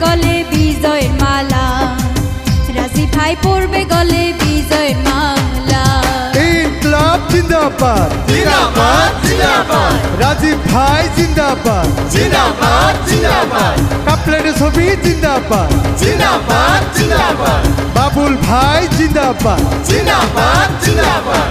গলে বিজয়ের মালা, রাজি ভাই পড়বে গলে বিজয়ের মালা। ইনকলাব জিন্দাবাদ জিন্দাবাদ জিন্দাবাদ রাজীব ভাই জিন্দাবাদ জিন্দাবাদ জিন্দাবাদ কাপলেটের ছবি জিন্দাবাদ জিন্দাবাদ জিন্দাবাদ বাবুল ভাই জিন্দাবাদ জিন্দাবাদ জিন্দাবাদ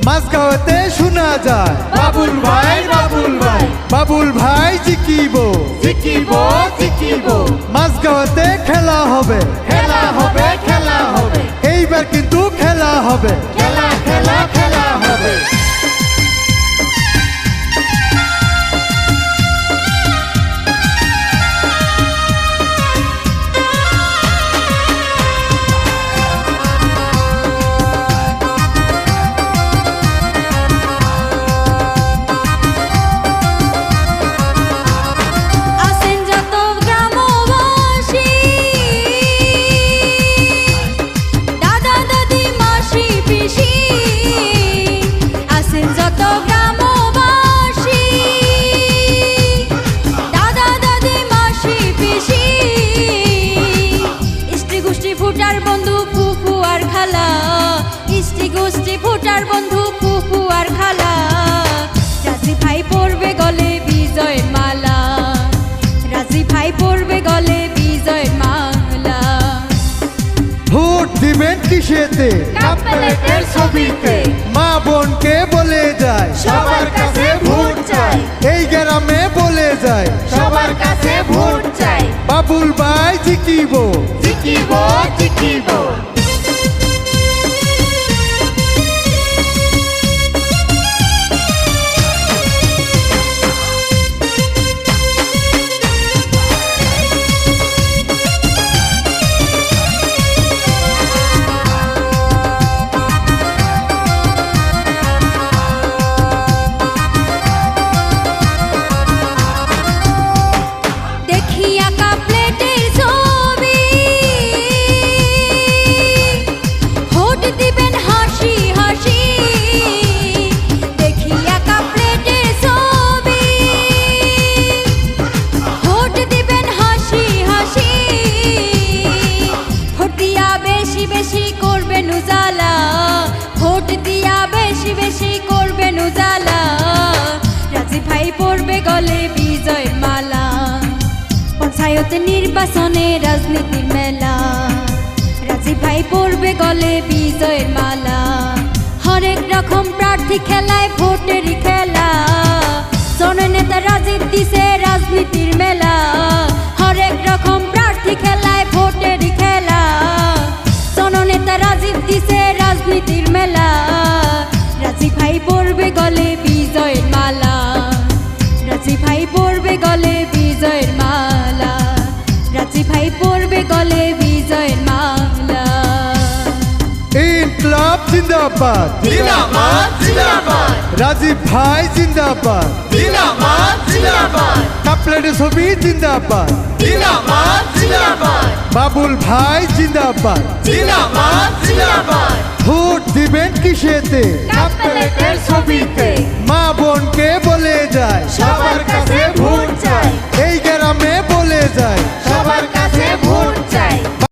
মাঝগাঁওতে শোনা যায় বাবুল ভাই বাবুল ভাই জিকিব জিকিব জিকিব মাঝগাঁওতে খেলা হবে খেলা হবে খেলা হবে এইবার কিন্তু খেলা হবে খেলা খেলা খেলা হবে ফুটার বন্ধু ফুফু আর খালা, ইষ্টি গোষ্ঠী ফুটার বন্ধু ফুফু আর খালা, রাজি ভাই পড়বে গলে বিজয়ের মালা, রাজি ভাই পড়বে গলে বিজয়ের মালা। ভোট দিবেন কিসেতে কাপলেটের ছবিতে মা বোনকে বলে যায় সবার কাছে ভোট চাই এই গ্রামে বলে যায় সবার কাছে ভোট চাই বাবুল ভাই জিকিব জিকিব জিকিব ভোট দিয়া বেশি বেশি করবেন উজালা, রাজি ভাই পড়বে গলে বিজয়ের মালা, পঞ্চায়েত নির্বাচনে রাজনীতির মেলা, রাজি ভাই পড়বে গলে বিজয়ের মালা, হরেক রকম প্রার্থী খেলায় ভোটেরই খেলা, জননেতা রাজীব দিছে রাজনীতির মেলা, হরেক রকম প্রার্থী খেলায় ভোটেরই খেলা, জননেতা রাজীব দিছে রাজনীতির মেলা, রাজি ভাই পড়বে গলে বিজয়ের মালা, রাজি ভাই পড়বে গলে বিজয়ের মালা, রাজি ভাই পড়বে গলে বিজয়ের মালা। ইনকলাব জিন্দাবাদ জিন্দাবাদ জিন্দাবাদ রাজীব ভাই জিন্দাবাদ জিন্দাবাদ জিন্দাবাদ কাপলেটের ছবি জিন্দাবাদ জিন্দাবাদ জিন্দাবাদ বাবুল ভাই জিন্দাবাদ জিন্দাবাদ জিন্দাবাদ ভোট দিবেন কিসেতে কাপলেটের ছবিতে মা বোনকে বলে যায় সবার